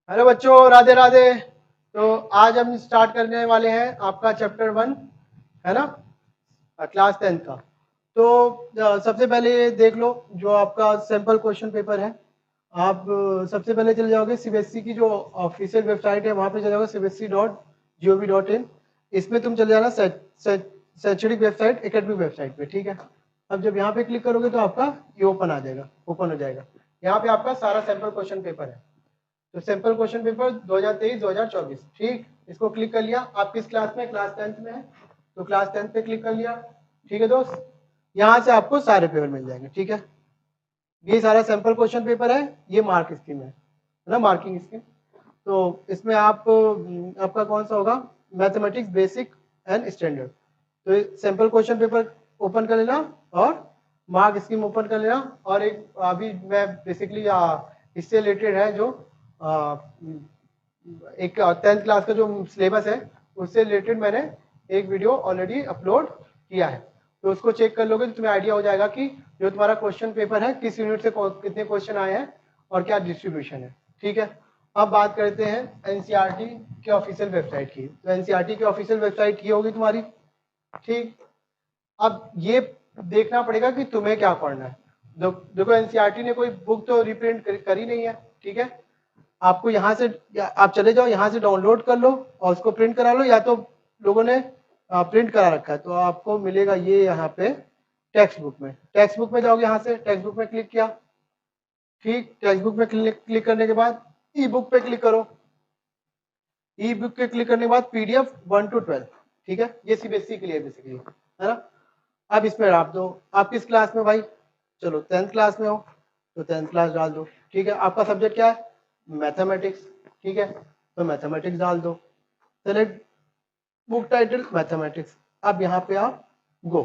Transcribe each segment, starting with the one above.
Hello बच्चों, राधे राधे। तो आज हम स्टार्ट करने वाले हैं आपका चैप्टर 1, है ना, क्लास 10 का। तो सबसे पहले ये देख लो जो आपका सैम्पल क्वेश्चन पेपर है। आप सबसे पहले चले जाओगे सीबीएसई की जो ऑफिशियल वेबसाइट है, वहाँ पे चले जाओगे cbsc.gov.in। इसमें तुम चले जाना शैक्षणिक वेबसाइट, एकेडमिक वेबसाइट पे, ठीक है। अब जब यहाँ पे क्लिक करोगे तो आपका ये ओपन आ जाएगा, ओपन हो जाएगा। यहाँ पे आपका सारा सैम्पल क्वेश्चन पेपर है। तो सैंपल क्वेश्चन पेपर 2023-2024, ठीक। इसको क्लिक कर लिया। आप किस क्लास में? क्लास 10th में है, तो क्लास 10th पे क्लिक कर लिया। ठीक है दोस्त, यहाँ से आपको सारे पेपर मिल जाएंगे, ठीक है। ये सारा सैंपल क्वेश्चन पेपर है, ये मार्क स्कीम है ना, मार्किंग स्कीम। तो इसमें आपका कौन सा होगा? Mathematics basic and standard. तो सैंपल क्वेश्चन पेपर ओपन कर लेना और मार्क स्कीम ओपन कर लेना। और एक अभी मैं बेसिकली इससे रिलेटेड है जो एक 10th क्लास का जो सिलेबस है उससे रिलेटेड मैंने एक वीडियो ऑलरेडी अपलोड किया है। तो उसको चेक कर लोगे तो तुम्हें आइडिया हो जाएगा कि जो तुम्हारा क्वेश्चन पेपर है किस यूनिट से कितने क्वेश्चन आए हैं और क्या डिस्ट्रीब्यूशन है, ठीक है। अब बात करते हैं एनसीईआरटी के ऑफिशियल वेबसाइट की। तो एनसीईआरटी की ऑफिशियल वेबसाइट ये होगी तुम्हारी, ठीक। अब ये देखना पड़ेगा कि तुम्हें क्या पढ़ना है। देखो एनसीईआरटी ने कोई बुक तो रिप्रिंट करी नहीं है, ठीक है। आपको यहाँ से आप चले जाओ, यहाँ से डाउनलोड कर लो और उसको प्रिंट करा लो, या तो लोगों ने प्रिंट करा रखा है तो आपको मिलेगा ये यहाँ पे टेक्स्ट बुक में। टेक्स्ट बुक में जाओगे, यहाँ से टेक्स्ट बुक में क्लिक किया, ठीक। टेक्स्ट बुक में क्लिक करने के बाद ई बुक पे क्लिक करो। ई बुक पे क्लिक करने के बाद PDF 1 to 12, ठीक है। ये सीबीएसई के लिए बेसिकली, है ना। अब इसमें आप दो, आप किस क्लास में भाई? चलो 10th क्लास में हो तो 10th क्लास डाल दो, ठीक है। आपका सब्जेक्ट क्या है? मैथमेटिक्स, ठीक है। तो मैथमेटिक्स डाल दो। Select book title mathematics. अब यहाँ पे आप गो,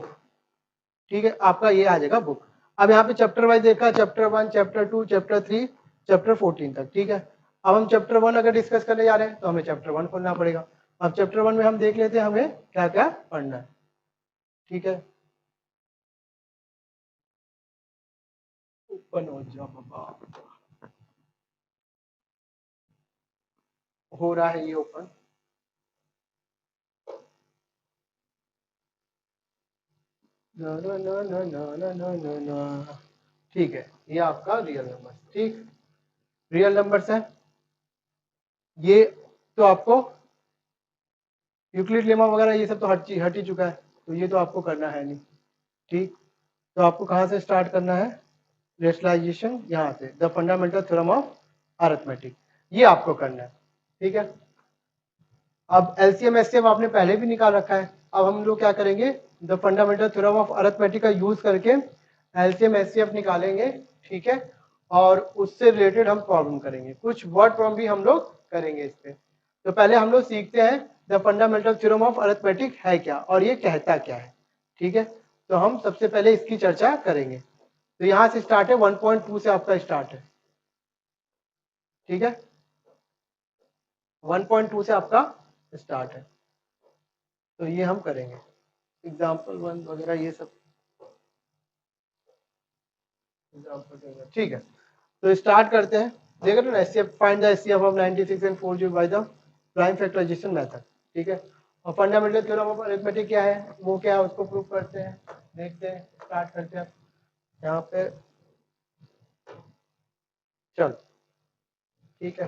ठीक है। आपका ये आ जाएगा बुक। अब यहाँ पे चैप्टर वाइज देखा, चैप्टर 1, चैप्टर 2, चैप्टर 3, चैप्टर 14 तक, ठीक है। अब हम चैप्टर 1 अगर डिस्कस करने जा रहे हैं तो हमें चैप्टर 1 खोलना पड़ेगा। अब चैप्टर 1 में हम देख लेते हैं हमें क्या क्या पढ़ना है, ठीक है। ओपन हो जाओ बाबा, हो रहा है ये ओपन। ठीक है, ये आपका रियल नंबर, ठीक। रियल नंबर्स है ये। तो आपको यूक्लिड लेमा वगैरह ये सब तो हट ही चुका है, तो ये तो आपको करना है नहीं, ठीक। तो आपको कहाँ से स्टार्ट करना है? रेशनलाइजेशन, यहाँ से the fundamental theorem of arithmetic, ये आपको करना है, ठीक है। अब एलसीएम एचसीएफ आपने पहले भी निकाल रखा है। अब हम लोग क्या करेंगे? The fundamental theorem of arithmetic का यूज करके एलसीएम एचसीएफ निकालेंगे, ठीक है। और उससे रिलेटेड हम प्रॉब्लम करेंगे, कुछ वर्ड प्रॉब्लम भी हम लोग करेंगे इस पे। तो पहले हम लोग सीखते हैं the fundamental theorem of arithmetic है क्या और ये कहता क्या है, ठीक है। तो हम सबसे पहले इसकी चर्चा करेंगे। तो यहाँ से स्टार्ट है, 1.2 से आपका स्टार्ट है, ठीक है। 1.2 से आपका स्टार्ट है, तो ये हम करेंगे एग्जाम्पल 1 वगैरह ये सब एग्जाम्पल, ठीक है। तो स्टार्ट करते हैं। देखो ना, HCF find the HCF of 96 and 40 by the prime factorisation method, ठीक है। और फंडामेंटल थ्योरम ऑफ अरिथमेटिक क्या है, वो क्या है उसको प्रूव करते हैं, देखते हैं, स्टार्ट करते हैं यहाँ पे। चल, ठीक है,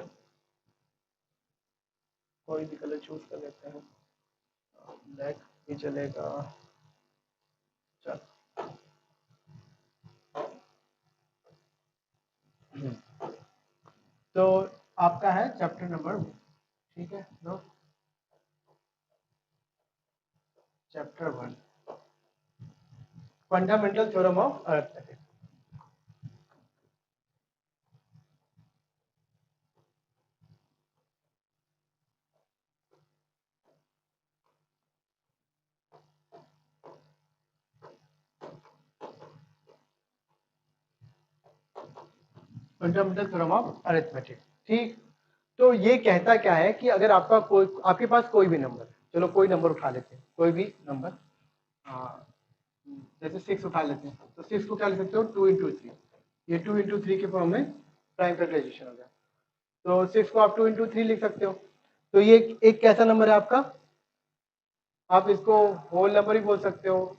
कोई भी कलर चूज कर लेते हैं, ब्लैक भी चलेगा, चल। तो आपका है चैप्टर नंबर, ठीक है। लो chapter 1, fundamental theorem of arithmetic. Fundamental theorem of arithmetic, ठीक। तो ये कहता क्या है कि अगर आपके पास कोई भी नंबर, चलो कोई नंबर उठा लेते हैं, कोई भी नंबर, जैसे 6 उठा लेते हैं, तो 6 को क्या लिख सकते हो? 2 into 3। ये 2 into 3 के फॉर्म में प्राइम फैक्टराइजेशन हो गया। तो 6 को आप 2 into 3 लिख सकते हो। तो ये एक कैसा नंबर है आपका, आप इसको होल नंबर भी बोल सकते हो,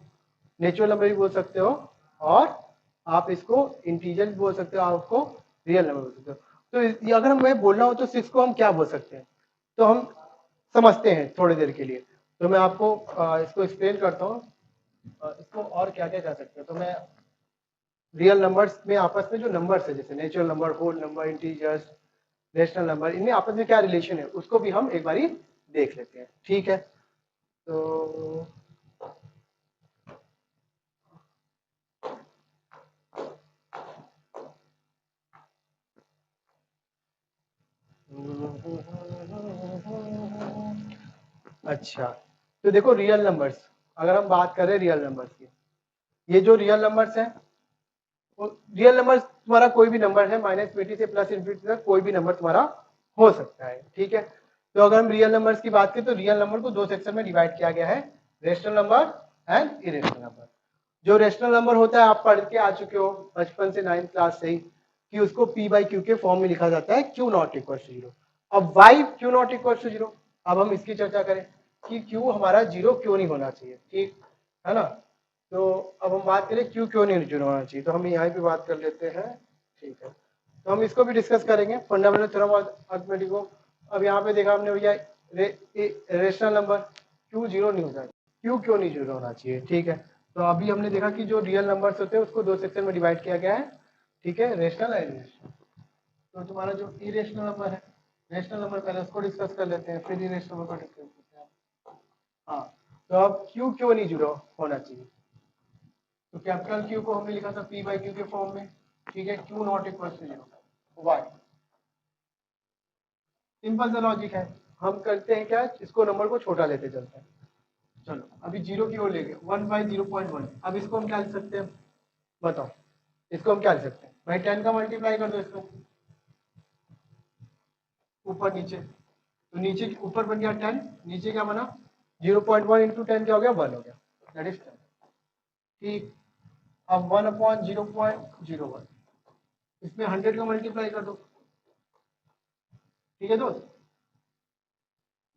नेचुरल नंबर भी बोल सकते हो, और आप इसको इंटीजर भी बोल सकते हो, आप उसको रियल नंबर बोल सकते हो। तो अगर हमें बोलना हो तो 6 को हम क्या बोल सकते हैं, तो हम समझते हैं थोड़ी देर के लिए। तो मैं आपको इसको एक्सप्लेन करता हूँ, इसको और क्या क्या कह सकते हैं। तो मैं रियल नंबर्स में आपस में जो नंबर्स है, जैसे natural number, whole number, integers, rational number, इनमें आपस में क्या रिलेशन है उसको भी हम एक बारी देख लेते हैं। ठीक है, तो अच्छा, तो देखो रियल नंबर्स, अगर हम बात करें रियल नंबर्स की, ये जो रियल नंबर्स हैं, रियल नंबर्स तुम्हारा कोई भी नंबर है, -20 से +∞ तक कोई भी नंबर तुम्हारा हो सकता है। ठीक है, तो अगर हम रियल नंबर्स की बात करें तो रियल नंबर को 2 सेक्शन में डिवाइड किया गया है, rational number and irrational number. जो रेशनल नंबर होता है आप पढ़ के आ चुके हो बचपन से, 9th क्लास से ही, कि उसको p/q के फॉर्म में लिखा जाता है, q नॉट इक्वल टू 0। अब why q not equal to 0, अब हम इसकी चर्चा करें कि q हमारा 0 क्यों नहीं होना चाहिए। ठीक है ना, तो अब हम बात करें q क्यों नहीं 0 होना चाहिए, तो हम यहाँ पे बात कर लेते हैं। ठीक है, तो हम इसको भी डिस्कस करेंगे, फंडामेंटल थ्योरम ऑफ अरिथमेटिक को। अब यहाँ पे देखा हमने भैया रेशनल नंबर q 0 नहीं होता, q क्यों नहीं 0 होना चाहिए। ठीक है, तो अभी हमने देखा कि जो रियल नंबर्स होते हैं उसको 2 सेक्शन में डिवाइड किया गया है। ठीक है, रेशनल एंड इरेशनल। तो तुम्हारा जो इरेशनल नंबर है, रेशनल नंबर पहले उसको डिस्कस कर लेते हैं, फिर इरेशनल नंबर को डिस्कस करते हैं। हाँ, तो अब q क्यों नहीं 0 होना चाहिए, तो कैपिटल Q को हमने लिखा था p/q के फॉर्म में। ठीक है, q not equal to 0, why. Simple सा लॉजिक है, हम करते हैं क्या, इसको नंबर को छोटा लेते चलते हैं। चलो अभी 0 की ओर ले गए, 1/0.1। अब इसको हम क्या लिख सकते हैं, बताओ, इसको हम क्या लिख सकते हैं भाई, 10 का मल्टीप्लाई कर दो इसको, ऊपर नीचे, तो नीचे ऊपर बन गया 10, नीचे क्या बना, 0.1 इंटू 10 क्या हो गया, 1 हो गया, दैट इज 10। ठीक, अब 1/0.01, इसमें 100 का मल्टीप्लाई कर दो। ठीक है दोस्त,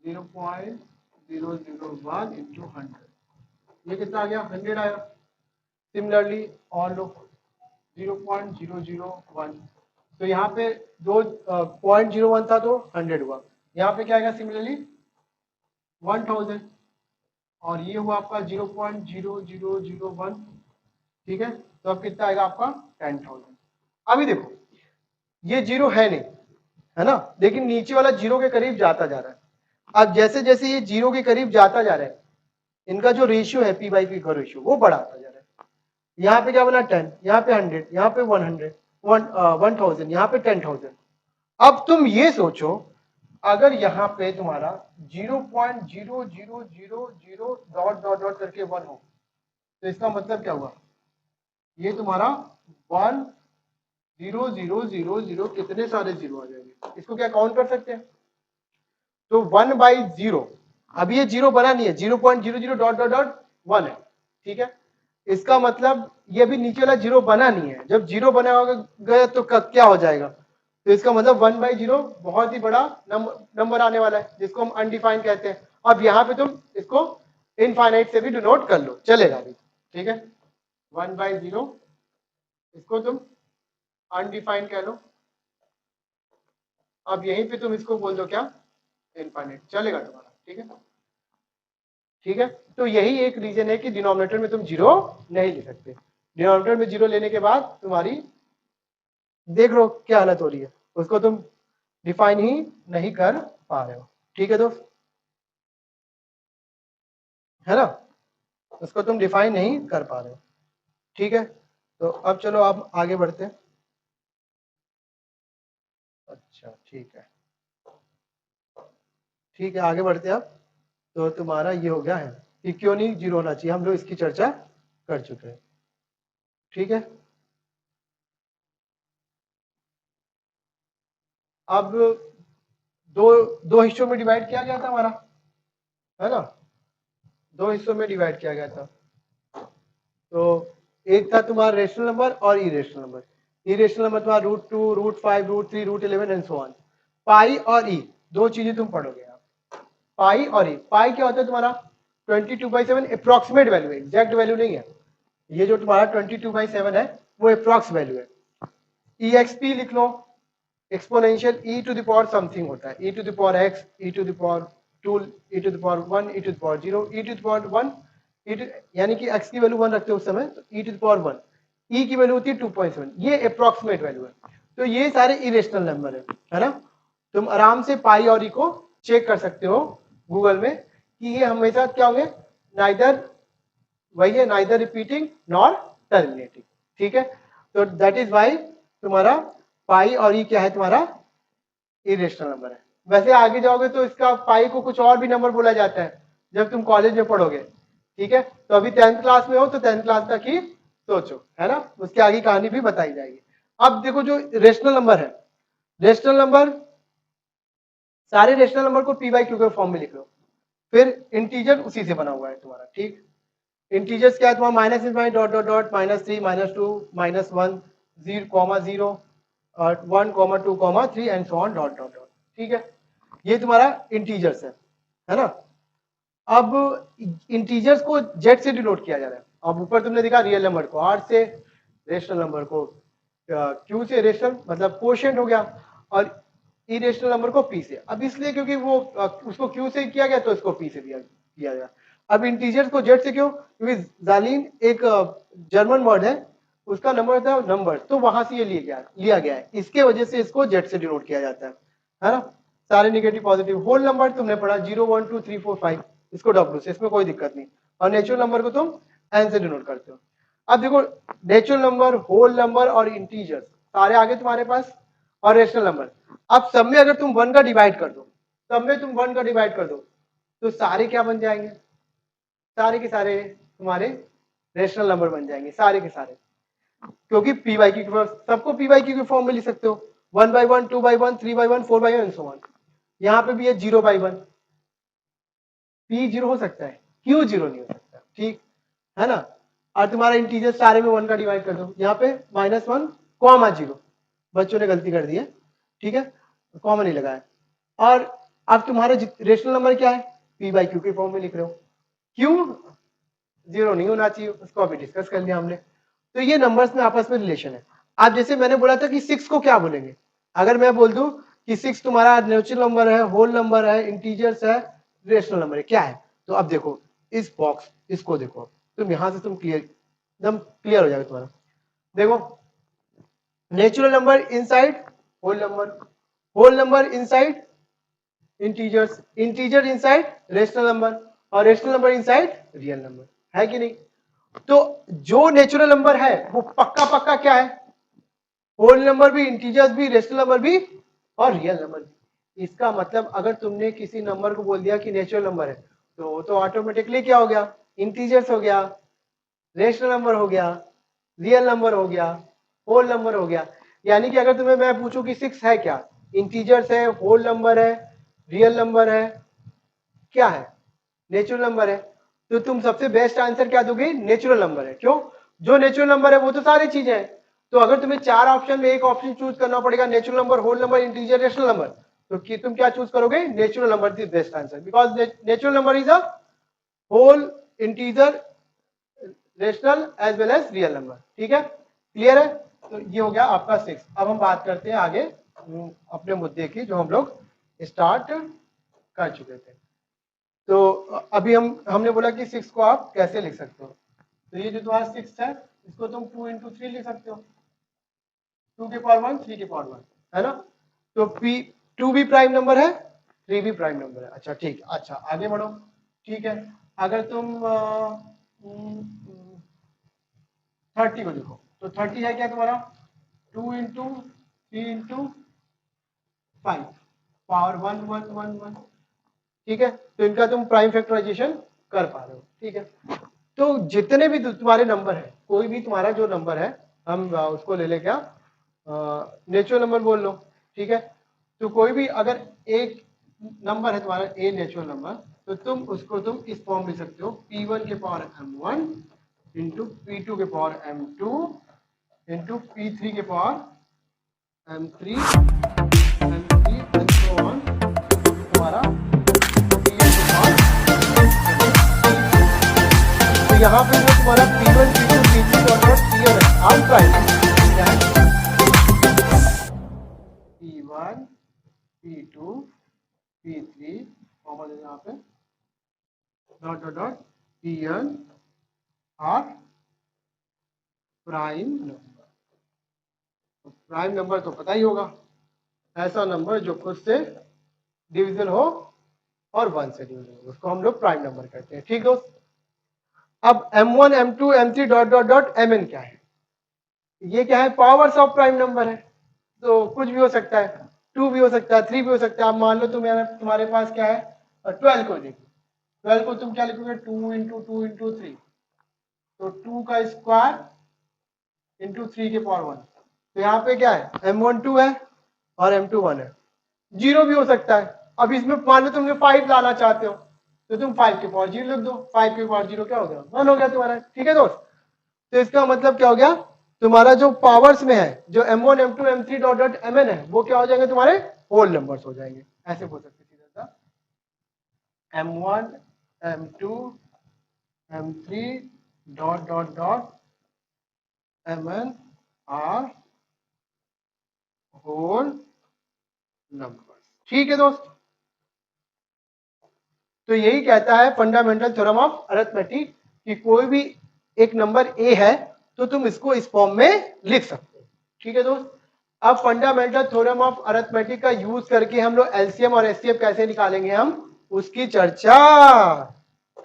0.001 इंटू 100, ये कितना आ गया, 100 आया। सिमिलरली और लो 0.001, तो यहाँ पे दो 0.01 था तो 100 हुआ, यहाँ पे क्या आएगा सिमिलरली 1000, और ये हुआ आपका 0.0001। ठीक है, तो अब कितना आएगा आपका 10,000। अभी देखो ये 0 है नहीं, है ना, लेकिन नीचे वाला 0 के करीब जाता जा रहा है। अब जैसे जैसे ये 0 के करीब जाता जा रहा है, इनका जो रेशियो है p/q का रेशियो वो बढ़ाता जा रहा है। यहाँ पे क्या बना 10, यहाँ पे 100, यहाँ पे 100, 1000, यहाँ पे 10,000। अब तुम ये सोचो, अगर यहाँ पे तुम्हारा 0.0000 डॉट डॉट डॉट करके 1 हो, तो इसका मतलब क्या हुआ, ये तुम्हारा 10000 कितने सारे जीरो आ जाएंगे, इसको क्या काउंट कर सकते हैं। तो 1/0, अभी ये 0 बना नहीं है, 0.00 डॉट डॉट डॉट 1 है। ठीक है, इसका मतलब ये भी नीचे वाला 0 बना नहीं है, जब 0 बना गया तो क्या हो जाएगा, तो इसका मतलब 1/0 बहुत ही बड़ा नंबर आने वाला है, जिसको हम अनडिफाइंड कहते हैं। अब यहाँ पे तुम इसको इनफाइनाइट से भी डिनोट कर लो, चलेगा भी। ठीक है, 1/0 इसको तुम अनडिफाइंड कह लो, अब यहीं पे तुम इसको बोल दो क्या, इनफाइनाइट, चलेगा तुम्हारा। ठीक है, ठीक है, तो यही एक रीजन है कि डिनोमिनेटर में तुम 0 नहीं ले सकते। डिनोमिनेटर में 0 लेने के बाद तुम्हारी देख लो क्या हालत हो रही है, उसको तुम डिफाइन ही नहीं कर पा रहे हो। ठीक है दोस्त, है ना, उसको तुम डिफाइन नहीं कर पा रहे हो। ठीक है, तो अब चलो आप आगे बढ़ते हैं। अच्छा ठीक है, ठीक है, आगे बढ़ते हैं अब। तो तुम्हारा ये हो गया है कि क्यों नहीं 0 होना चाहिए, हम लोग इसकी चर्चा कर चुके हैं। ठीक है, अब दो दो हिस्सों में डिवाइड किया गया था हमारा, है ना, दो हिस्सों में डिवाइड किया गया था। तो एक था तुम्हारा रेशनल नंबर और इरेशनल नंबर। इरेशनल नंबर तुम्हारा √2, √5, √3, √11 एंड सो ऑन। पाई और ई दो चीजें तुम पढ़ोगे आप, पाई और ई। पाई क्या होता है तुम्हारा 22/7 अप्रोक्सीमेट वैल्यू है, एग्जैक्ट वैल्यू नहीं है। ये जो तुम्हारा 22/7 है वो अप्रोक्स वैल्यू है। EXP लिख लो, exponential e to the power something होता है, e to the power x, e to the power 2, e to the power 1, e to the power 0, e to the power 1, यानी कि x की value 1 रखते हो उस समय, तो e to the power 1, e की वैल्यू होती है 2.7, ये अप्रोक्सीमेट वैल्यू है। तो ये सारे इरेशनल नंबर है ना। तुम आराम से पाई और ई को चेक कर सकते हो गूगल में कि ये हमेशा क्या होंगे, नाइदर, वही है, नाइदर रिपीटिंग नॉर टर्मिनेटिंग, ठीक है। तो दैट इज वाई तुम्हारा पाई और ई क्या है, तुम्हारा इरेशनल नंबर है। वैसे आगे जाओगे तो इसका पाई को कुछ और भी नंबर बोला जाता है जब तुम कॉलेज में पढ़ोगे, ठीक है। तो अभी 10th क्लास में हो तो 10th क्लास तक ही सोचो, है ना, उसकी आगे कहानी भी बताई जाएगी। अब देखो जो रेशनल नंबर है, रेशनल नंबर, सारे रेशनल नंबर को पी बाई क्यू के फॉर्म में लिख लो। फिर इंटीजर उसी से बना हुआ है तुम्हारा, ठीक। इंटीजर्स क्या है तुम्हारा, minus infinite dot dot dot, -3, -2, -1, 0, 0, 1, 2, 3 and so on dot dot dot, ठीक है। ये तुम्हारा इंटीजर्स है ना। अब इंटीजर्स को जेड से डिनोट किया जा रहा है। अब ऊपर तुमने देखा रियल नंबर को आर से, रेशनल नंबर को क्यू से, रेशनल मतलब कोशेंट हो गया, और इरेशनल नंबर को पी से। अब इसलिए क्योंकि वो उसको क्यू से किया गया तो इसको पी से दिया किया गया। अब इंटीजर्स को जेड से क्यों, क्योंकि जालिन एक जर्मन वर्ड है, उसका नंबर था नंबर, तो वहां से ये लिया गया है, इसके वजह से इसको जेड से डिनोट किया जाता है ना। सारे नेगेटिव पॉजिटिव। होल नंबर तुमने पढ़ा 0, 1, 2, 3, 4, 5, इसको डब्ल्यू से, इसमें कोई दिक्कत नहीं। और नेचुरल नंबर को तुम एन से डिनोट करते हो। अब देखो नेचुरल नंबर, होल नंबर और इंटीजर्स सारे आगे तुम्हारे पास, और रेशनल नंबर। अब सब में अगर तुम 1 का डिवाइड कर दो, सब में तुम 1 का डिवाइड कर दो, तो सारे क्या बन जाएंगे, सारे के सारे तुम्हारे रेशनल नंबर बन जाएंगे, सारे के सारे। क्योंकि पी बाई क्यू, सबको पी बाई क्यू के फॉर्म में लिख सकते हो, 1/1, 2/1, 3/1, 4/1 एंड सो ऑन। यहाँ पे भी है 0/1, पी 0 हो सकता है, क्यू 0 नहीं हो सकता, ठीक है ना। और तुम्हारा इंटीजर सारे में 1 का डिवाइड कर दो, यहाँ पे -1, -0, बच्चों ने गलती कर दी है, ठीक है, कॉमन नहीं लगाया। और अब तुम्हारा रेशनल नंबर क्या है, पी बाई क्यू के फॉर्म में लिख रहे हो, क्यू 0 नहीं होना चाहिए, उसको अभी डिस्कस कर लिया हमने। तो ये नंबर्स में आपस में रिलेशन है। अब जैसे मैंने बोला था कि 6 को क्या बोलेंगे, अगर मैं बोल दूं कि 6 तुम्हारा नेचुरल नंबर है, होल नंबर है, इंटीजर्स है, रेशनल नंबर है, क्या है। तो अब देखो इस बॉक्स, इसको देखो तुम, यहां से तुम क्लियर, एकदम क्लियर हो जाएगा तुम्हारा। देखो natural number inside whole number inside integers, integer inside rational number, और rational number inside real number, है कि नहीं। तो जो नेचुरल नंबर है वो पक्का पक्का क्या है, होल नंबर भी, इंटीजर्स भी, रेशनल नंबर भी, और रियल नंबर भी। इसका मतलब अगर तुमने किसी नंबर को बोल दिया कि नेचुरल नंबर है, तो वो तो ऑटोमेटिकली क्या हो गया, इंटीजर्स हो गया, रेशनल नंबर हो गया, रियल नंबर हो गया, होल नंबर हो गया। यानी कि अगर तुम्हें मैं पूछूं कि 6 है क्या, इंटीजर्स है, होल नंबर है, रियल नंबर है, क्या है, नेचुरल नंबर है, तो तुम सबसे बेस्ट आंसर क्या दोगे, नेचुरल नंबर है। क्यों, जो नेचुरल नंबर है वो तो सारी चीजें हैं। तो अगर तुम्हें 4 ऑप्शन में एक ऑप्शन चूज करना पड़ेगा, natural number, whole number, integer, rational number, तो तुम क्या चूज करोगे, natural number is best answer, because natural number is a whole, integer, rational as well as real number, ठीक है, क्लियर है। तो ये हो गया आपका 6। अब हम बात करते हैं आगे अपने मुद्दे की, जो हम लोग स्टार्ट कर चुके थे। तो अभी हमने बोला कि 6 को आप कैसे लिख सकते हो। तो ये जो तुम्हारा 6 है, इसको तुम 2 × 3 लिख सकते हो, 2 के पावर 1, 3 के पावर 1, है ना। तो पी 2 भी प्राइम नंबर है, 3 भी प्राइम नंबर है। अच्छा ठीक, अच्छा आगे बढ़ो, ठीक है। अगर तुम 30 को देखो, तो 30 है क्या तुम्हारा, 2 × 3 × 5, पावर 1, 1, 1, 1, ठीक है। तो इनका तुम प्राइम फैक्टराइजेशन कर पा रहे हो, ठीक है। तो जितने भी तुम्हारे नंबर है, कोई भी तुम्हारा जो नंबर है, हम उसको ले ले क्या, नेचुरल नंबर बोल लो, ठीक है। तो कोई भी अगर एक नंबर है तुम्हारा ए नेचुरल नंबर, तो तुम उसको तुम इस फॉर्म लिख सकते हो, P1 के पावर M1 इंटू P2 के पावर M2 इंटू P3 के पावर M3 M3 यहाँ पे जो तुम्हारा P1 P2 P3 dot dot Pn है आम प्राइम क्या है P1 P2 P3 कॉमन है यहाँ पे dot dot dot Pn are prime number. Prime number तो पता ही होगा, ऐसा नंबर जो खुद से डिविजन हो और 1 से डिविजन हो उसको हम लोग प्राइम नंबर कहते हैं। ठीक दोस्त, अब M1 M2 M3 dot dot dot Mn क्या है, ये क्या है पावर्स ऑफ प्राइम नंबर है, तो कुछ भी हो सकता है, 2 भी हो सकता है, 3 भी हो सकता है। अब मान लो तुम्हारे पास क्या है 12 को देखो, 12 को तुम क्या लिखोगे 2 इंटू 2 इंटू 3, तो 2 का स्क्वायर इंटू 3 के पावर 1, तो यहाँ पे क्या है M1 2 है और M2 1 है, 0 भी हो सकता है। अब इसमें मान लो तुमने 5 लाना चाहते हो तो तुम 5 के पावर 0 लिख दो, 5 के पावर 0 क्या हो गया 1 हो गया तुम्हारा। ठीक है दोस्त, तो इसका मतलब क्या हो गया तुम्हारा जो पावर्स में है जो M1 M2 M3 dot dot Mn है वो क्या हो जाएंगे तुम्हारे होल नंबर्स हो जाएंगे, ऐसे बोल सकते सीधा सा M1 M2 M3 dot dot dot Mn are whole numbers. ठीक है दोस्त, तो यही कहता है फंडामेंटल थ्योरम ऑफ अरिथमेटिक कि कोई भी एक नंबर ए है तो तुम इसको इस फॉर्म में लिख सकते हो। ठीक है दोस्त, अब फंडामेंटल थ्योरम ऑफ अरिथमेटिक का यूज करके हम लोग एलसीएम और एचसीएफ कैसे निकालेंगे हम उसकी चर्चा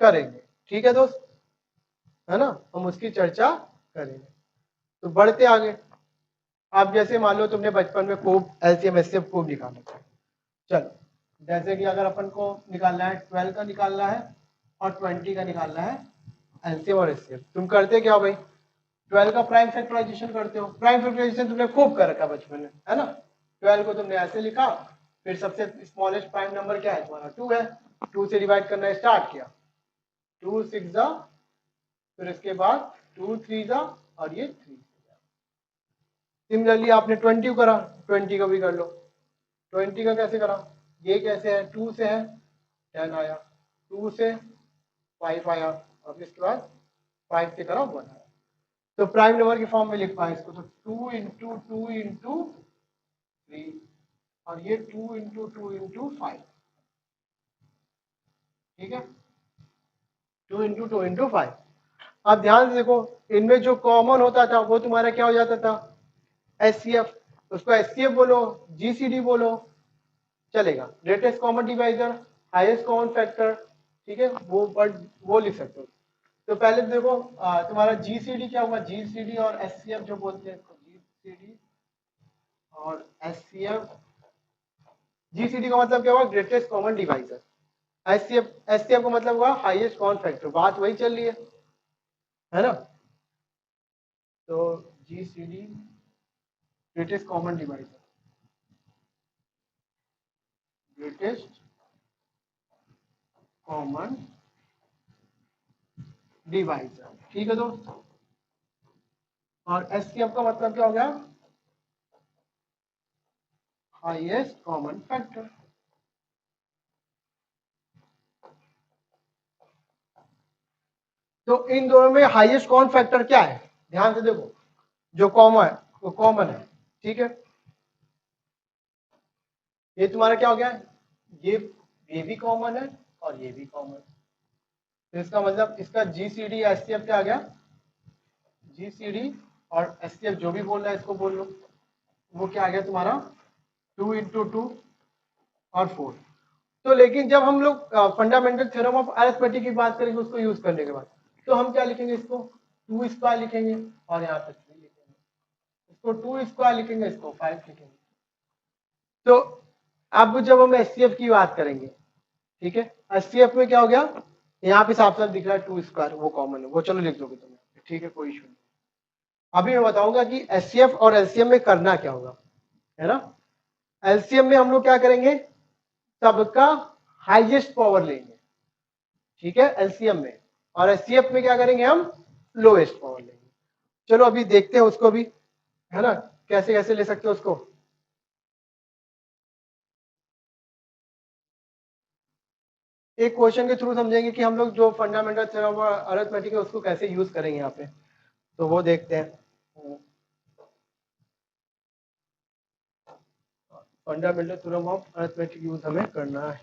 करेंगे। ठीक है दोस्त, है ना, हम उसकी चर्चा करेंगे। तो बढ़ते आगे, आप जैसे मान लो तुमने बचपन में खूब एलसीएम एचसीएफ खूब निकाला था, चलो जैसे कि अगर अपन को निकालना है 12 का निकालना है और 20 का निकालना है एलसीएम और एचसीएफ, तुम करते क्या हो भाई 12 का प्राइम फैक्टराइजेशन करते हो, प्राइम फैक्टराइजेशन तुमने खूब कर रखा बचपन में, है ना। 12 को तुमने ऐसे लिखा, फिर सबसे स्मॉलेस्ट प्राइम नंबर क्या है तुम्हारा 2 है, 2 से डिवाइड करना स्टार्ट किया, 2 6 जा, फिर इसके बाद 2 3 जा और ये 3। सिमिलरली आपने 20 करा, 20 का भी कर लो, 20 का कैसे करा, ये कैसे है 2 से है 10 आया, 2 से 5 आया और इसके बाद 5 से करा 1 आया, तो प्राइम नंबर के फॉर्म में लिख पाए इसको, तो 2 इंटू 2 इंटू 3 और ये 2 इंटू 2 इंटू 5। ठीक है, 2 इंटू 2 इंटू 5। अब ध्यान से देखो, इनमें जो कॉमन होता था वो तुम्हारा क्या हो जाता था एचसीएफ, उसको एचसीएफ बोलो जीसीडी बोलो चलेगा, greatest common divisor highest common factor, ठीक है वो लिख सकते हो। तो पहले देखो तुम्हारा जीसीडी क्या होगा, जीसीडी और एचसीएफ जो बोलते हैं इसको जीसीडी और एचसीएफ, जीसीडी का मतलब क्या हुआ greatest common divisor, HCF HCF का मतलब हुआ हाईएस्ट कॉमन फैक्टर, बात वही चल रही है ना। तो GCD greatest common divisor, greatest common divisor, ठीक है दोस्त। और एचसीएफ का मतलब क्या हो गया हाईएस्ट कॉमन फैक्टर। तो इन दोनों में हाईएस्ट कॉमन फैक्टर क्या है ध्यान से देखो, जो कॉमन है वो कॉमन है, ठीक है। ये तुम्हारा क्या हो गया, ये भी कॉमन है और ये भी कॉमन, तो इसका मतलब इसका जीसीडी एचसीएफ क्या आ गया, जीसीडी और एचसीएफ जो भी बोल रहा है इसको बोल लो, वो क्या आ गया तुम्हारा 2 इंटू 2 और 4। तो लेकिन जब हम लोग फंडामेंटल थ्योरम ऑफ अरिथमेटिक की बात करेंगे उसको यूज करने के बाद, तो हम क्या लिखेंगे इसको 2 स्क्वायर लिखेंगे और यहाँ पे 3 लिखेंगे, इसको 2 स्क्वायर लिखेंगे, इसको 5 लिखेंगे। तो अब जब हम एचसीएफ की बात करेंगे, ठीक है, एचसीएफ में क्या हो गया यहाँ पे साफ साफ दिख रहा है 2 स्क्वायर वो कॉमन है, वो चलो लिख दोगे तुम, ठीक है कोई इशू नहीं। अभी मैं बताऊंगा कि एचसीएफ और एलसीएम में करना क्या होगा, है ना। एलसीएम में हम लोग क्या करेंगे सबका हाईएस्ट पावर लेंगे, ठीक है एलसीएम में, और एचसीएफ में क्या करेंगे हम लोएस्ट पावर लेंगे। चलो अभी देखते हैं उसको भी, है ना, कैसे कैसे ले सकते हो उसको। एक क्वेश्चन के थ्रू समझेंगे कि हम लोग जो फंडामेंटल थ्योरम और अरिथमेटिक है उसको कैसे यूज करेंगे यहाँ पे, तो वो देखते हैं। Fundamental theorem of arithmetic use हमें करना है,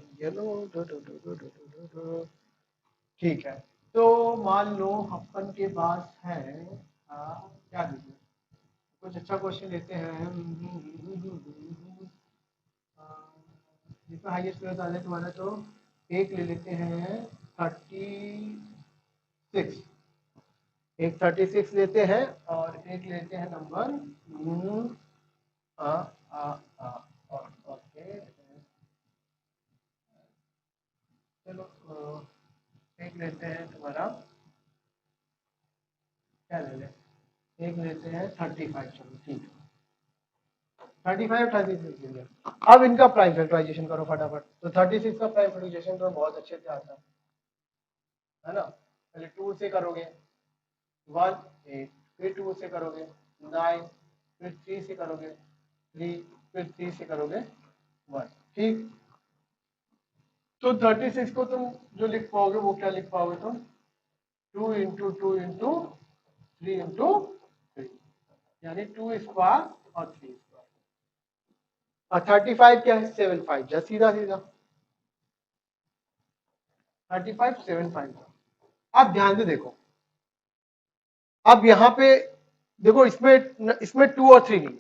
ठीक है। तो मान लो अपन के पास है क्या दीजिए, कुछ अच्छा क्वेश्चन लेते हैं जिसमें हाईएस्ट क्लास आ जाए तुम्हारा, तो एक ले लेते हैं 36, एक 36 लेते हैं और एक लेते हैं नंबर आ, आ, आ, ओके, चलो एक लेते हैं तुम्हारा, क्या ले लें, एक लेते हैं 35, चलो ठीक है, 35 36 ले लिया। अब इनका प्राइम फैक्टराइजेशन करो फटाफट, तो 36 का प्राइम फैक्टराइजेशन तो बहुत अच्छे से आता है ना। पहले 2 से करोगे 1 8, फिर 2 से करोगे 9, फिर 3 से करोगे 3, फिर 3 से करोगे 1, ठीक। तो 36 को तुम जो लिख पाओगे वो क्या लिख पाओगे तुम, 2 इंटू 2 इंटू 3 इंटू 3, यानी 2 स्क्वायर और 3 स्क्वायर। और 35 क्या है, 7 5, जस्ट सीधा सीधा 35 7 5। अब ध्यान से देखो, अब यहाँ पे देखो, इसमें इसमें 2 और 3 नहीं है,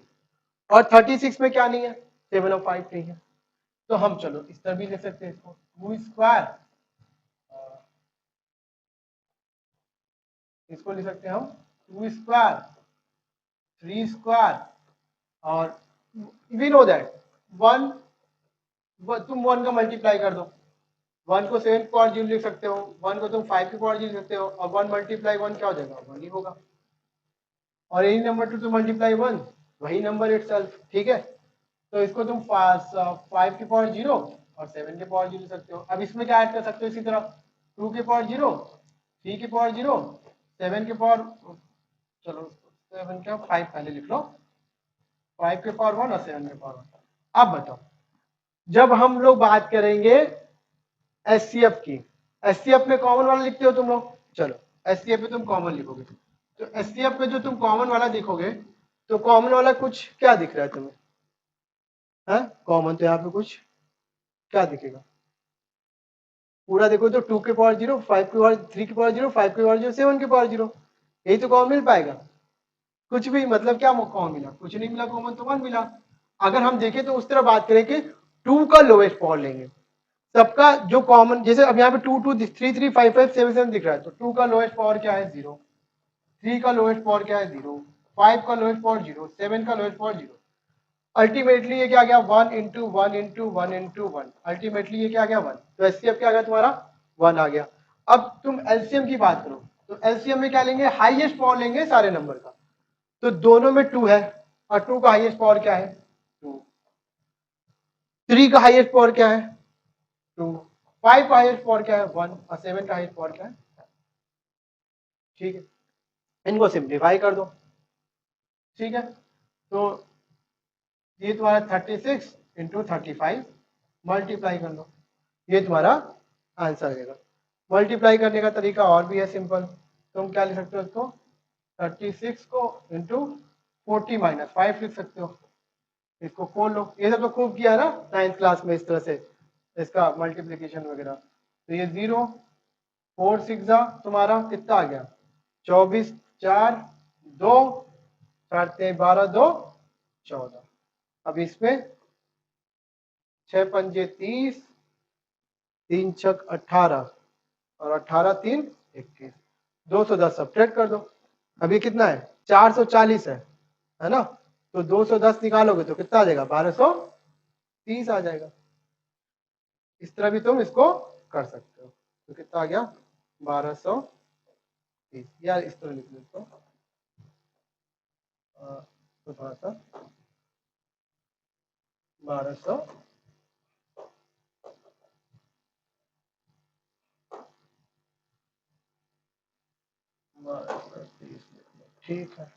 और 36 में क्या नहीं है, 7 और 5 नहीं है। तो हम चलो इस तरह भी ले सकते हैं इसको, 2 स्क्वायर, इसको ले सकते हैं हम 2 स्क्वायर 3 स्क्वायर, और वी नो दैट 1, तुम 1 का मल्टीप्लाई कर दो, 1 को 7 की पावर 0 लिख सकते हो, 1 को तुम 5 की पावर 0 लिख सकते हो, और 1 मल्टीप्लाई 1 क्या हो जाएगा, 1 ही होगा। और यही नंबर टू मल्टीप्लाई 1, वही नंबर इटसेल्फ, ठीक है। तो इसको तुम 5 की पावर 0 और 7 की पावर 0 लिख सकते हो। अब इसमें क्या ऐड कर सकते हो, इसी तरह 2 की पावर 0, 3 की पावर 0, 7 की पावर, चलो 7 क्या 5 पहले लिख लो, 5 के पावर 1 और 7 के पावर 1। अब बताओ, जब हम लोग बात करेंगे एचसीएफ की, एचसीएफ में कॉमन वाला लिखते हो तुम लोग, चलो एचसीएफ में तुम कॉमन लिखोगे, तो एचसीएफ में जो तुम कॉमन वाला लिखोगे, तो कॉमन वाला कुछ क्या दिख रहा है तुम्हें, है कॉमन, तो यहाँ पे कुछ क्या दिखेगा, पूरा देखो तो 2 के पावर 0, 5 के पावर 3 के पावर 0, 5 के पावर 0, 7 के पावर 0, यही तो कॉमन मिल पाएगा। कुछ भी मतलब क्या कॉमन मिला, कुछ नहीं मिला, कॉमन तो 1 मिला। अगर हम देखें तो उस तरह बात करें कि 2 का लोएस्ट पावर लेंगे, सबका जो कॉमन, जैसे अब यहाँ पे 2 2 3 3 5 5 7 7 दिख रहा है, तो 2 का लोएस्ट पावर क्या है 0, 3 का लोएस्ट पावर क्या है 0, 5 का लोएस्ट पावर 0, 7 का लोएस्ट पावर 0। अल्टीमेटली ये क्या गया, 1 इंटू 1 इंटू 1 इंटू 1, अल्टीमेटली ये क्या गया 1, तो एचसीएफ क्या गया तुम्हारा 1 आ गया। अब तुम एलसीएम की बात करो, तो एलसीएम में क्या लेंगे, हाईएस्ट पावर लेंगे सारे नंबर का, तो दोनों में 2 है, और 2 का हाईएस्ट पावर क्या है 2, 3 का हाईएस्ट पावर क्या है 2, 5 का हाईएस्ट पावर क्या है 1, और 7 का हाईएस्ट पावर क्या है, ठीक है। इनको सिंप्लीफाई कर दो, ठीक है। तो ये तुम्हारा 36 इंटू 35 मल्टीप्लाई कर लो, ये तुम्हारा आंसर देगा। मल्टीप्लाई करने का तरीका और भी है सिंपल, तुम क्या लिख सकते हो इसको, 36 को इंटू 40 माइनस 5 लिख सकते हो, इसको खोल लो, ये सब तो खूब किया ना 9th क्लास में इस तरह से, इसका मल्टीप्लीकेशन वगैरह। तो ये 0 4 6 तुम्हारा कितना आ गया 24, 4 2 4 12 2 14। अब इसमें 6 पंजे 30, 3 छक 18, और 18 3 21, 210 सब्ट्रैक्ट कर दो। अभी कितना है 440 है ना, तो 210 निकालोगे तो कितना आ जाएगा 1230 आ जाएगा। इस तरह भी तुम इसको कर सकते हो, तो कितना आ गया 1230, यार इस तरह लिख लो इसको, तो थोड़ा सा 1200, ठीक है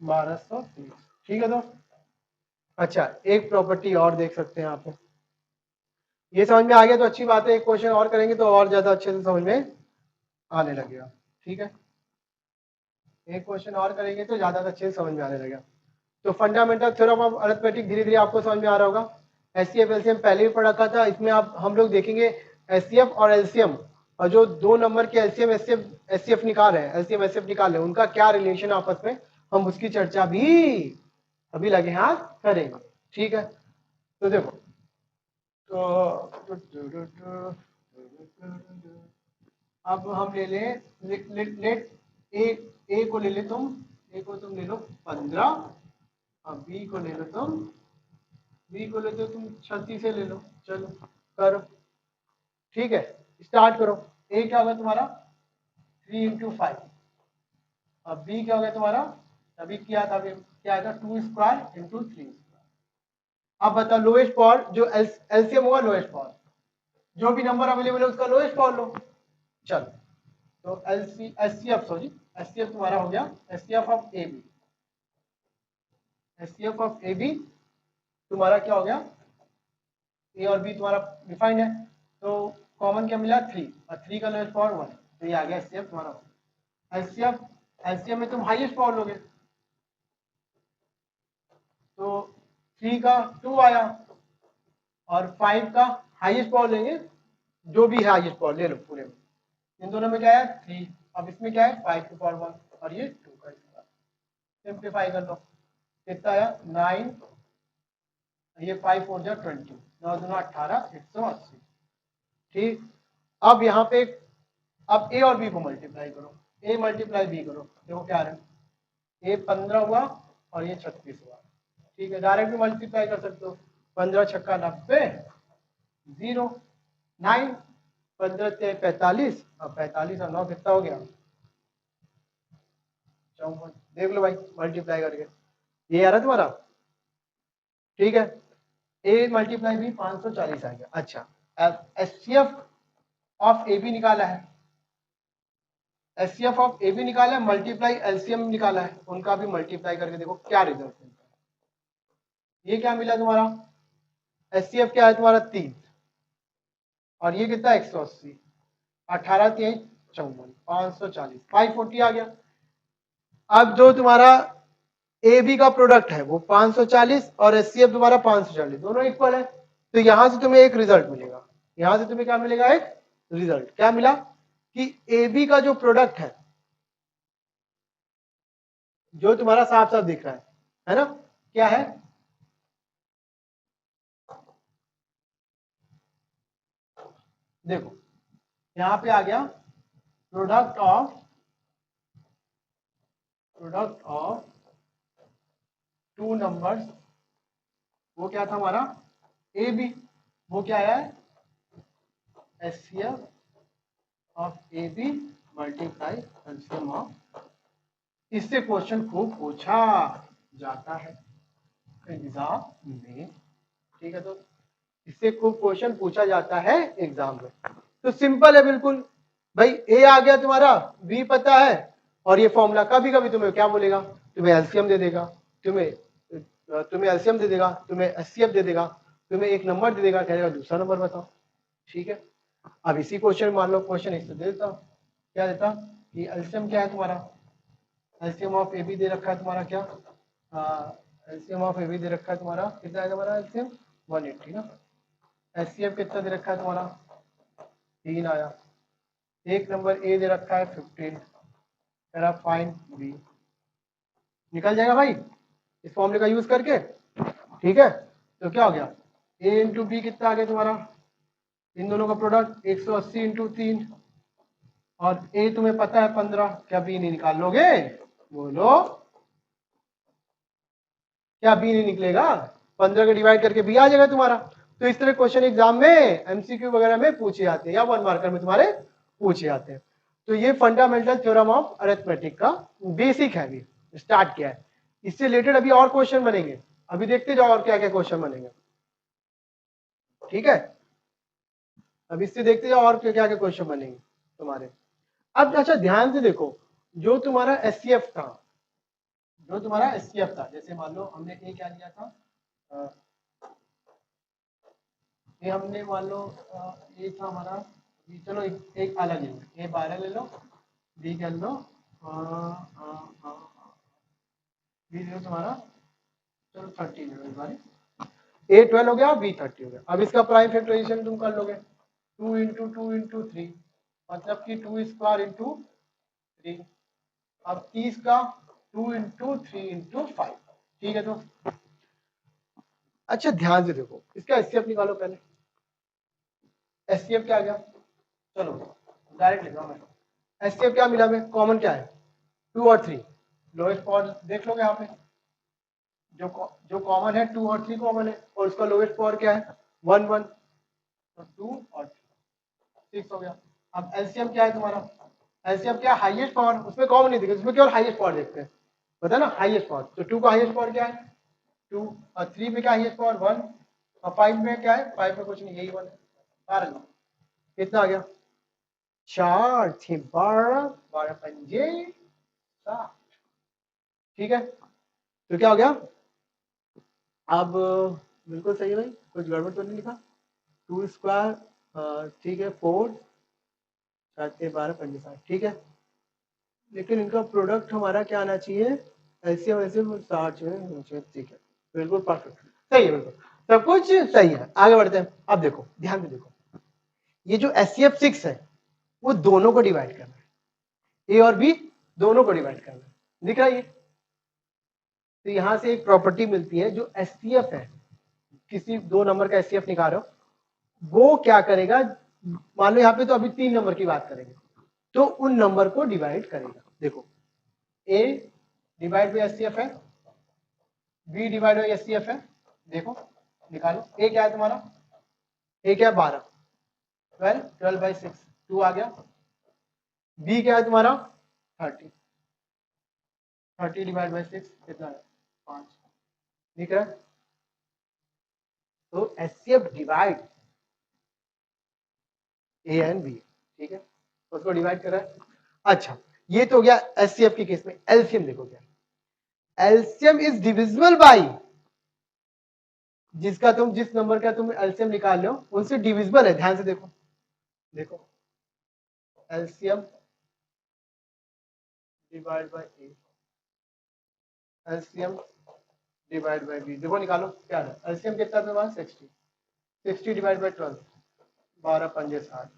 1230, ठीक है। तो अच्छा एक प्रॉपर्टी और देख सकते हैं यहाँ पे, ये समझ में आ गया तो अच्छी बात है, एक क्वेश्चन और करेंगे तो और ज्यादा अच्छे से समझ में आने लगेगा। ठीक है, एक क्वेश्चन और करेंगे तो ज्यादा अच्छे से समझ में आने लगेगा। तो फंडामेंटल थ्योरम ऑफ अरिथमेटिक धीरे धीरे आपको समझ में आ रहा होगा। एचसीएफ एलसीएम पहले भी पढ़ रखा था, इसमें आप हम लोग देखेंगे एचसीएफ और एलसीएम, और जो 2 नंबर के एलसीएम एचसीएफ निकाल रहे हैं, एलसीएम एचसीएफ निकाल रहे हैं, उनका क्या रिलेशन आपस में, हम उसकी चर्चा भी अभी लगे हाथ करेंगे। ठीक है, तो देखो, तो अब हम ले लें, लेट ए को ले ले तुम, ए को तुम ले लो 15, और बी को ले लो तुम, बी को लेते हो तुम 36 से ले लो। चलो करो, ठीक है, स्टार्ट करो। ए क्या होगा तुम्हारा 3 इंटू 5, अब बी क्या होगा तुम्हारा, अभी किया था, अभी क्या आएगा 2 स्क्वायर इंटू 3। अब बताओ लोएस्ट पावर, जो एलसीएम होगा लोएस्ट पावर, जो भी नंबर अवेलेबल है उसका लोएस्ट पावर लो। चलो, तो एचसीएफ तुम्हारा हो गया HCF of A B, HCF of A B तुम्हारा क्या हो गया, ए और बी तुम्हारा डिफाइंड है, तो कॉमन क्या मिला 3, और 3 का लोएस्ट पावर 1, तो ये आ गया एचसीएफ तुम्हारा। एचसीएफ में तुम हाईएस्ट पावर लोगे, तो 3 का 2 आया, और 5 का हाईएस्ट पावर लेंगे, जो भी है हाईएस्ट पावर ले लो पूरे में, इन दोनों में क्या है 3, अब इसमें क्या है 5 की पावर 1, और ये 2 का स्क्वायर, सिंप्लीफाई कर लो, कितना आया 9, ये 5 4 जा 20, 9 2 18, 180। ठीक, अब यहाँ पे अब ए और बी को मल्टीप्लाई करो, ए मल्टीप्लाई बी करो, देखो क्या रहा है, ए 15 हुआ और ये 36 हुआ। ठीक है, डायरेक्ट भी मल्टीप्लाई कर सकते हो, 15 छक्का 90, 0 9, 15 45, अब 45 और 9 कितना हो गया 54। देख लो भाई मल्टीप्लाई करके, ये आ रहा तुम्हारा। ठीक है, ए मल्टीप्लाई बी 540 आ गया। अच्छा, अब एचसीएफ ऑफ ए बी निकाला है, एचसीएफ ऑफ ए बी निकाला है, मल्टीप्लाई एलसीएम निकाला है, उनका भी मल्टीप्लाई करके देखो क्या रिजल्ट मिलता है। ये क्या मिला तुम्हारा, एचसीएफ क्या है तुम्हारा 3, और ये कितना 180, 18 3 54, 540, 540 आ गया। अब जो तुम्हारा ए बी का प्रोडक्ट है वो 540 और एचसीएफ तुम्हारा 540, दोनों इक्वल है, तो यहां से तुम्हें एक रिजल्ट मिलेगा, यहां से तुम्हें क्या मिलेगा, एक रिजल्ट क्या मिला कि ए बी का जो प्रोडक्ट है, जो तुम्हारा साफ साफ दिख रहा है ना, क्या है, देखो यहां पे आ गया प्रोडक्ट ऑफ 2 नंबर्स, वो क्या था हमारा ए बी, वो क्या है HCF of A B multiply LCM of, इससे क्वेश्चन खूब पूछा जाता है एग्जाम में। ठीक है, तो इससे खूब क्वेश्चन पूछा जाता है एग्जाम में, तो सिंपल है बिल्कुल भाई, ए आ गया तुम्हारा, बी पता है, और ये फॉर्मूला कभी कभी तुम्हें क्या बोलेगा, तुम्हें एलसीएम दे देगा, तुम्हें एलसीएम दे देगा, तुम्हें एचसीएफ दे देगा, तुम्हें एक नंबर दे देगा, कहेगा दूसरा नंबर बताओ। ठीक है, अब इसी क्वेश्चन मान लो क्वेश्चन इससे देता, क्या देता कि एलसीएम क्या है तुम्हारा, एलसीएम ऑफ ए बी दे रखा है तुम्हारा, क्या एलसीएम ऑफ ए बी दे रखा है तुम्हारा, कितना है तुम्हारा एलसीएम 180 ना, एचसीएफ कितना दे रखा है तुम्हारा 3 आया, एक नंबर ए दे रखा है 15, तेरा फाइन बी, निकल जाएगा भाई इस फॉर्मूले का यूज करके। ठीक है, तो क्या हो गया ए इंटू बी कितना आ गया तुम्हारा, इन दोनों का प्रोडक्ट 180 इंटू 3, और ए तुम्हें पता है 15, क्या बी नहीं निकाल लोगे, बोलो क्या बी नहीं निकलेगा, 15 का डिवाइड करके बी आ जाएगा तुम्हारा। तो इस तरह क्वेश्चन एग्जाम में एमसीक्यू वगैरह में पूछे जाते हैं, या 1 मार्कर में तुम्हारे पूछे जाते हैं। तो ये फंडामेंटल थ्योरम ऑफ अरिथमेटिक का बेसिक है, अभी स्टार्ट किया है, इससे रिलेटेड अभी और क्वेश्चन बनेंगे, अभी देखते जाओ और क्या क्या क्वेश्चन बनेंगे। ठीक है, अब इससे देखते जाओ और क्या क्या क्वेश्चन बनेंगे तुम्हारे। अब अच्छा ध्यान से देखो, जो तुम्हारा एचसीएफ था, जो तुम्हारा एचसीएफ था, जैसे मान लो हमने ए क्या लिया था, ये हमने मान लो ये था हमारा, चलो एक अलग है, ये 12 ले लो, बी कर लो, बी ले लो तुम्हारा, चलो 30 ले लो इस बार, ए 12 हो गया, बी 30 हो गया। अब इसका प्राइम फैक्टराइजेशन तुम कर लोगे, 2 इंटू 2 इंटू 3, मतलब कि 2 स्क्वायर इंटू 3। अब 30 का 2 इंटू 3 इंटू 5, ठीक है। तो अच्छा ध्यान से देखो, इसका एचसीएफ निकालो पहले। एचसीएफ क्या आ गया, चलो डायरेक्ट लिखा मैं। एचसीएफ क्या मिला हमें, कॉमन क्या है, 2 और 3, लोएस्ट पावर देख लोगे यहाँ पे, जो कॉमन है 2 और 3 कॉमन है, और उसका लोएस्ट पावर क्या है 1 1, तो 2 और 6 हो गया। अब एलसीएम क्या है तुम्हारा, एलसीएम क्या है, हाईएस्ट पावर, उसमें कॉमन नहीं दिखे, उसमें केवल हाईएस्ट पावर देखते हैं, पता है ना, हाईएस्ट पावर। तो 2 का हाईएस्ट पावर क्या है 2, और 3 में क्या हाईएस्ट पावर 1, और 5 में क्या है, 5 में कुछ नहीं, यही 1 है। कारण कितना आ गया, 4 6 12, 12 पंजे 7, ठीक है। तो क्या हो गया, अब बिल्कुल सही है भाई, कुछ गड़बड़ तो नहीं लिखा। 2 स्क्वायर ठीक है, 4 7 6 12 पंजे 7, ठीक है। लेकिन इनका प्रोडक्ट हमारा क्या आना चाहिए, एलसीएम एलसीएम 60 में, ठीक है, बिल्कुल परफेक्ट, सही है, बिल्कुल सब कुछ सही है। आगे बढ़ते हैं। अब देखो ध्यान से देखो, ये जो HCF6 है वो दोनों को डिवाइड करना है, ए और बी दोनों को डिवाइड करना है, दिख रहा है ये। तो यहां से एक प्रॉपर्टी मिलती है, जो HCF है, किसी 2 नंबर का HCF निकाल रहे हो, वो क्या करेगा, मान लो यहाँ पे तो अभी 3 नंबर की बात करेंगे, तो उन नंबर को डिवाइड करेगा। देखो ए डिवाइड बाई HCF है, बी डिवाइड बाई HCF है, देखो निकालो। ए क्या है तुम्हारा, ए क्या है 12, 12 12 बाई 6 2 आ गया। बी क्या है तुम्हारा 30, 30 डिवाइड बाई 6 कितना है 5, ठीक है। तो HCF divide A and B, ठीक है, उसको डिवाइड करा है। अच्छा ये तो हो गया HCF के केस में। एलसीएम देखो क्या, एलसीएम इज डिविजिबल बाई, जिसका तुम जिस नंबर का तुम एलसीएम निकाल लो उनसे डिविजिबल है, ध्यान से देखो, देखो LCM divide by A, LCM divide by B, देखो निकालो क्या है, एलसीएम कितना तुम्हारा 60, 60 डिवाइड बाय 12, 12 पंजे 60,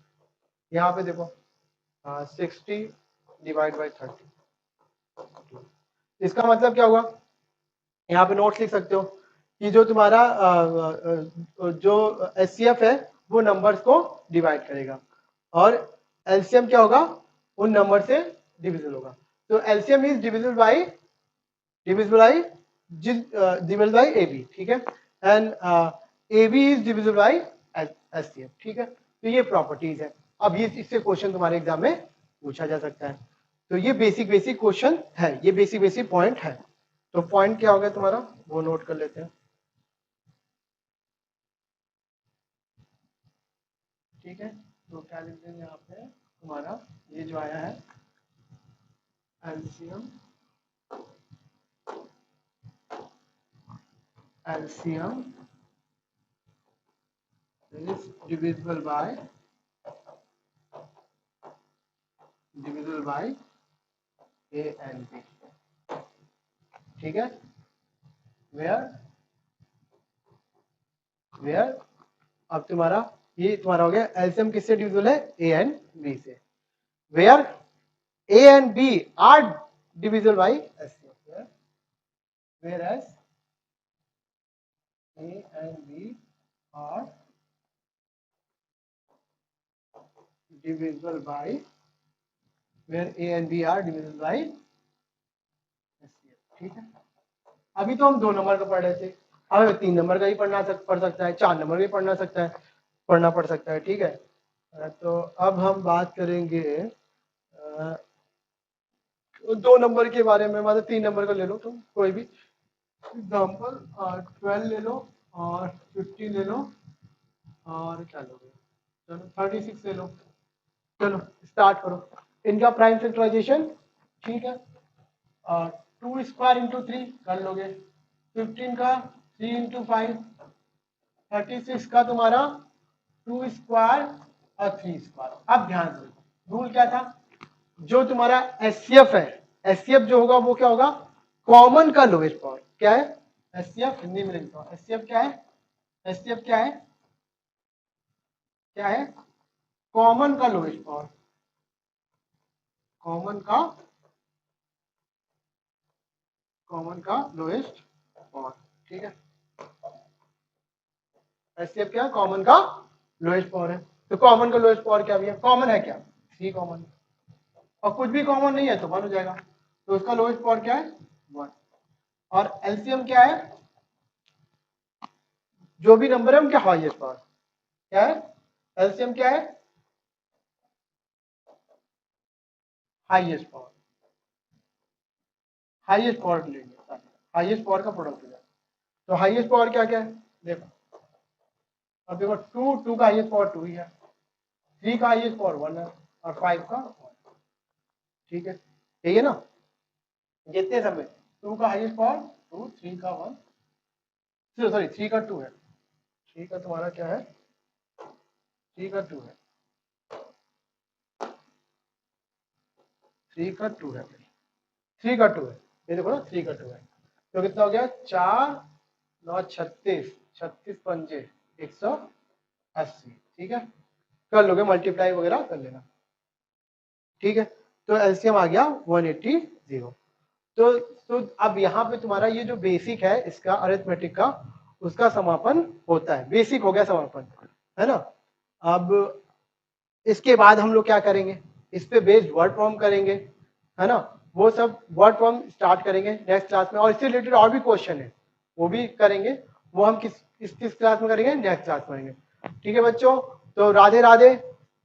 यहाँ पे देखो 60 डिवाइड बाय 30। इसका मतलब क्या हुआ, यहाँ पे नोट्स लिख सकते हो कि जो तुम्हारा जो HCF है वो नंबर्स को डिवाइड करेगा, और एलसीएम क्या होगा, उन नंबर से डिविजिबल होगा। तो LCM is divisible by divisible by AB, ठीक है, and AB is divisible by HCF, ठीक है। तो ये प्रॉपर्टीज है। अब ये इससे क्वेश्चन तुम्हारे एग्जाम में पूछा जा सकता है। तो ये बेसिक बेसिक क्वेश्चन है, ये बेसिक बेसिक पॉइंट है। तो पॉइंट क्या हो गया तुम्हारा, वो नोट कर लेते हैं, ठीक है। तो क्या लिख देंगे यहाँ पे तुम्हारा, ये जो आया है LCM, LCM is divisible by A and B, ठीक है। वेयर अब तुम्हारा ये तुम्हारा हो गया, एलसीएम किससे डिविजिबल है, A and B से। Where A and B are divisible by HCF, whereas A and B are divisible by, where A and B are divisible by HCF, ठीक है। अभी तो हम 2 नंबर का पढ़ रहे थे, अब हमें 3 नंबर का ही पढ़ सकता है, 4 नंबर का भी पढ़ना पड़ सकता है, ठीक है। तो अब हम बात करेंगे 2 नंबर के बारे में, मतलब 3 नंबर का ले लो तुम कोई भी एग्जाम्पल, 12 ले लो और 50 ले लो और क्या लोगे, चलो 36 ले लो। चलो स्टार्ट करो इनका प्राइम फैक्टराइजेशन, ठीक है। और 2 स्क्वायर इंटू 3 कर लोगे, 15 का 3 इंटू 5, 36 का तुम्हारा 2 स्क्वायर और 3 स्क्वायर। अब ध्यान से रूल क्या था, जो तुम्हारा एचसीएफ है, एचसीएफ जो होगा वो क्या होगा, कॉमन का लोएस्ट पावर। क्या है एचसीएफ, हिंदी में लिखता हूं, एचसीएफ क्या है, एचसीएफ क्या है, क्या है, कॉमन का लोएस्ट पावर, कॉमन का लोएस्ट पावर। ठीक है, एचसीएफ क्या है, कॉमन का लोएस्ट पावर है। तो कॉमन का लोएस्ट पावर क्या भैया, कॉमन है क्या, 3 कॉमन, और कुछ भी कॉमन नहीं है तो 1 हो जाएगा, तो उसका लोएस्ट पावर क्या है 1। और एलसीएम क्या है, जो भी नंबर है उनके हाईएस्ट पावर। क्या है एलसीएम, क्या है हाईएस्ट पावर, हाईएस्ट पावर लेंगे, हाईएस्ट पावर का प्रोडक्ट हो जाएगा। तो हाईएस्ट पावर क्या क्या है देखो, अब देखो 2 का हाईएस्ट पावर 2 ही है, 3 का हाईएस्ट पावर 1 है, और 5 का 1। ठीक है, यही है ना, जितने समय 2 का हाईएस्ट पावर 2, 3 का 1, सॉरी 3 का 2 है, 3 का तुम्हारा क्या है, 3 का 2 है, 3 का 2 है, 3 का 2 है, ये देखो ना 3 का 2 है, तो कितना हो गया 4 9 36, 36 पंजे 180। ठीक है, कर लोगे मल्टीप्लाई वगैरह कर लेना। ठीक है, तो एलसीएम आ गया 180। तो अब यहाँ पे तुम्हारा ये जो बेसिक है इसका अरिथमेटिक का, उसका समापन होता है, बेसिक हो गया समापन, है ना। अब इसके बाद हम लोग क्या करेंगे, इस पे बेस्ड वर्ड फॉर्म करेंगे, है ना, वो सब वर्ड फॉर्म स्टार्ट करेंगे नेक्स्ट क्लास में, और इससे रिलेटेड और भी क्वेश्चन है वो भी करेंगे, वो हम किस क्लास में करेंगे, नेक्स्ट क्लास में करेंगे। ठीक है बच्चों, तो राधे राधे,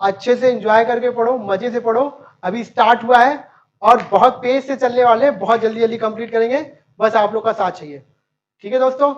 अच्छे से एंजॉय करके पढ़ो, मजे से पढ़ो, अभी स्टार्ट हुआ है और बहुत पेज से चलने वाले हैं, बहुत जल्दी जल्दी कंप्लीट करेंगे, बस आप लोग का साथ चाहिए। ठीक है दोस्तों।